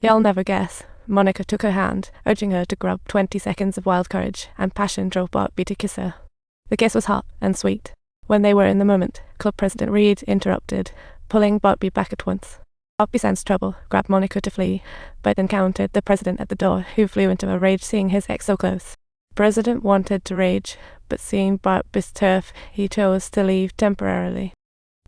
You'll never guess. Monica took her hand, urging her to grab 20 seconds of wild courage, and passion drove Bartleby to kiss her. The kiss was hot and sweet. When they were in the moment, Club President Reed interrupted, pulling Bartleby back at once. Bartleby sensed trouble, grabbed Monica to flee, but encountered the president at the door, who flew into a rage seeing his ex so close. The president wanted to rage, but seeing Bartleby's turf, he chose to leave temporarily.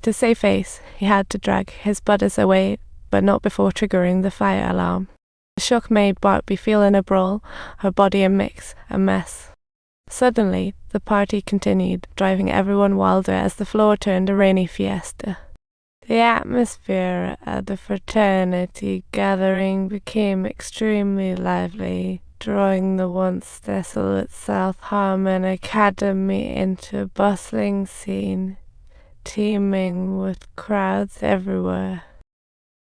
To save face, he had to drag his buddies away, but not before triggering the fire alarm. The shock made Bartleby feel in a brawl, her body a mess. Suddenly, the party continued, driving everyone wilder as the floor turned a rainy fiesta. The atmosphere at the fraternity gathering became extremely lively, drawing the once desolate South Harmon Academy into a bustling scene, teeming with crowds everywhere.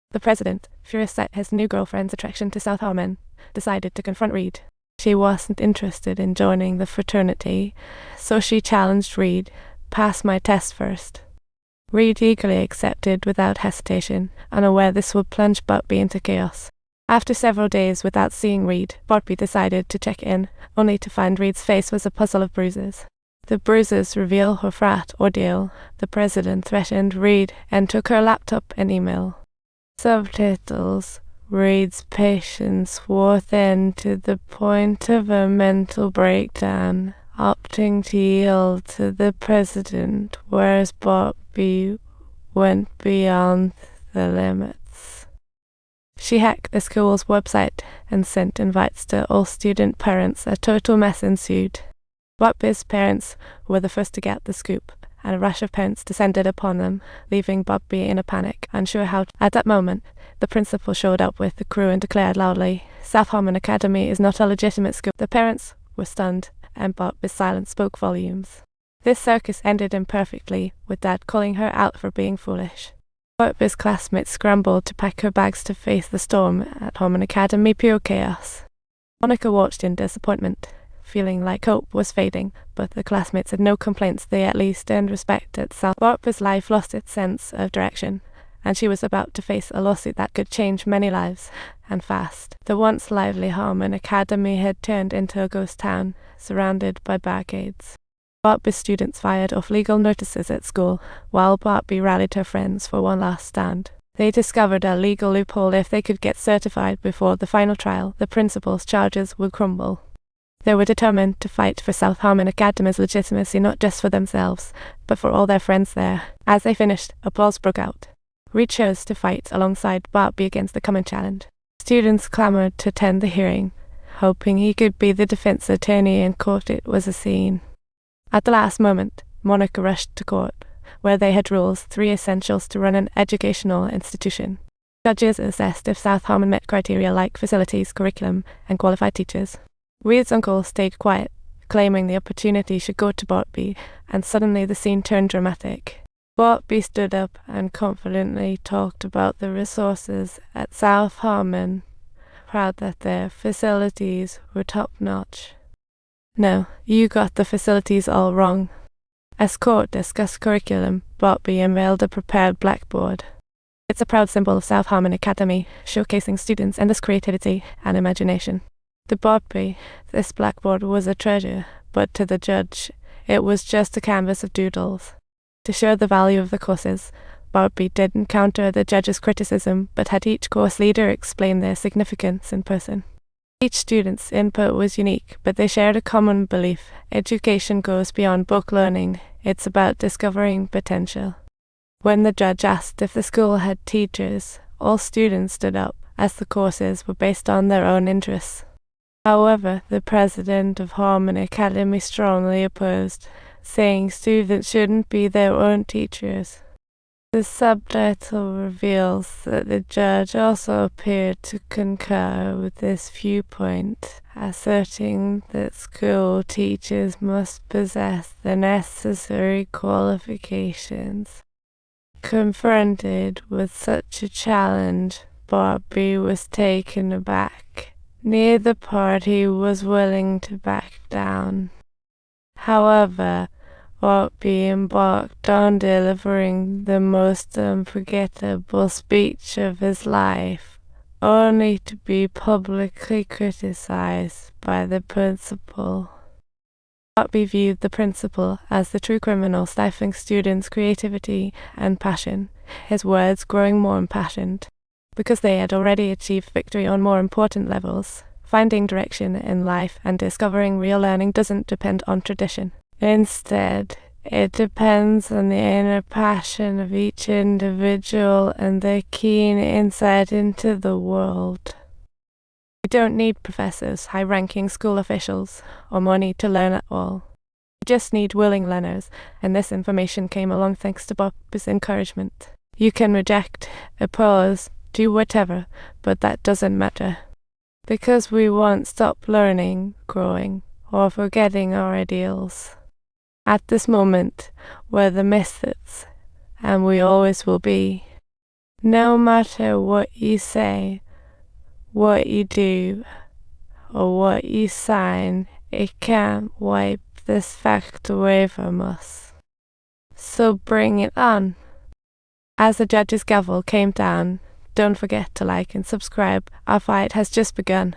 The president, furious at his new girlfriend's attraction to South Harmon, decided to confront Reed. She wasn't interested in joining the fraternity, so she challenged Reed, "Pass my test first." Reed eagerly accepted without hesitation, unaware this would plunge Bartleby into chaos. After several days without seeing Reed, Bartleby decided to check in, only to find Reed's face was a puzzle of bruises. The bruises reveal her frat ordeal. The president threatened Reed and took her laptop and email. Subtitles: Reed's patience wore thin to the point of a mental breakdown, opting to yield to the president, whereas Bartleby went beyond the limits. She hacked the school's website and sent invites to all student parents. A total mess ensued. Bartleby's parents were the first to get the scoop, and a rush of parents descended upon them, leaving Bartleby in a panic, unsure how to. At that moment, the principal showed up with the crew and declared loudly, "South Harmon Academy is not a legitimate school." The parents were stunned, and Bartleby's silence spoke volumes. This circus ended imperfectly, with Dad calling her out for being foolish. Bartleby's classmates scrambled to pack her bags to face the storm at Harmon Academy, pure chaos. Monica watched in disappointment, feeling like hope was fading, but the classmates had no complaints. They at least earned respect at South. Bartleby's life lost its sense of direction, and she was about to face a lawsuit that could change many lives, and fast. The once lively Harmon Academy had turned into a ghost town, surrounded by barricades. Bartleby's students fired off legal notices at school, while Bartleby rallied her friends for one last stand. They discovered a legal loophole: if they could get certified before the final trial, the principal's charges would crumble. They were determined to fight for South Harmon Academy's legitimacy, not just for themselves, but for all their friends there. As they finished, applause broke out. Reed chose to fight alongside Bartleby against the common challenge. Students clamored to attend the hearing, hoping he could be the defense attorney in court. It was a scene. At the last moment, Monica rushed to court, where they had rules, 3 essentials to run an educational institution. Judges assessed if South Harmon met criteria like facilities, curriculum, and qualified teachers. Reed's uncle stayed quiet, claiming the opportunity should go to Bartleby, and suddenly the scene turned dramatic. Bartleby stood up and confidently talked about the resources at South Harmon, proud that their facilities were top-notch. "No, you got the facilities all wrong." As court discussed curriculum, Bartleby unveiled a prepared blackboard. It's a proud symbol of South Harmon Academy, showcasing students' endless creativity and imagination. To Bartleby, this blackboard was a treasure, but to the judge, it was just a canvas of doodles. To show the value of the courses, Bartleby didn't counter the judge's criticism, but had each course leader explain their significance in person. Each student's input was unique, but they shared a common belief: education goes beyond book learning, it's about discovering potential. When the judge asked if the school had teachers, all students stood up, as the courses were based on their own interests. However, the president of Harmon Academy strongly opposed, saying students shouldn't be their own teachers. The subtitle reveals that the judge also appeared to concur with this viewpoint, asserting that school teachers must possess the necessary qualifications. Confronted with such a challenge, Bartleby was taken aback. Neither party was willing to back down. However, Bartleby embarked on delivering the most unforgettable speech of his life, only to be publicly criticized by the principal. Bartleby viewed the principal as the true criminal, stifling students' creativity and passion, his words growing more impassioned. Because they had already achieved victory on more important levels, finding direction in life and discovering real learning doesn't depend on tradition. Instead, it depends on the inner passion of each individual and their keen insight into the world. We don't need professors, high-ranking school officials, or money to learn at all. We just need willing learners, and this information came along thanks to Bob's encouragement. You can reject, oppose, do whatever, but that doesn't matter. Because we won't stop learning, growing, or forgetting our ideals. At this moment, we're the misfits, and we always will be. No matter what you say, what you do, or what you sign, it can't wipe this fact away from us. So bring it on. As the judge's gavel came down, don't forget to like and subscribe. Our fight has just begun.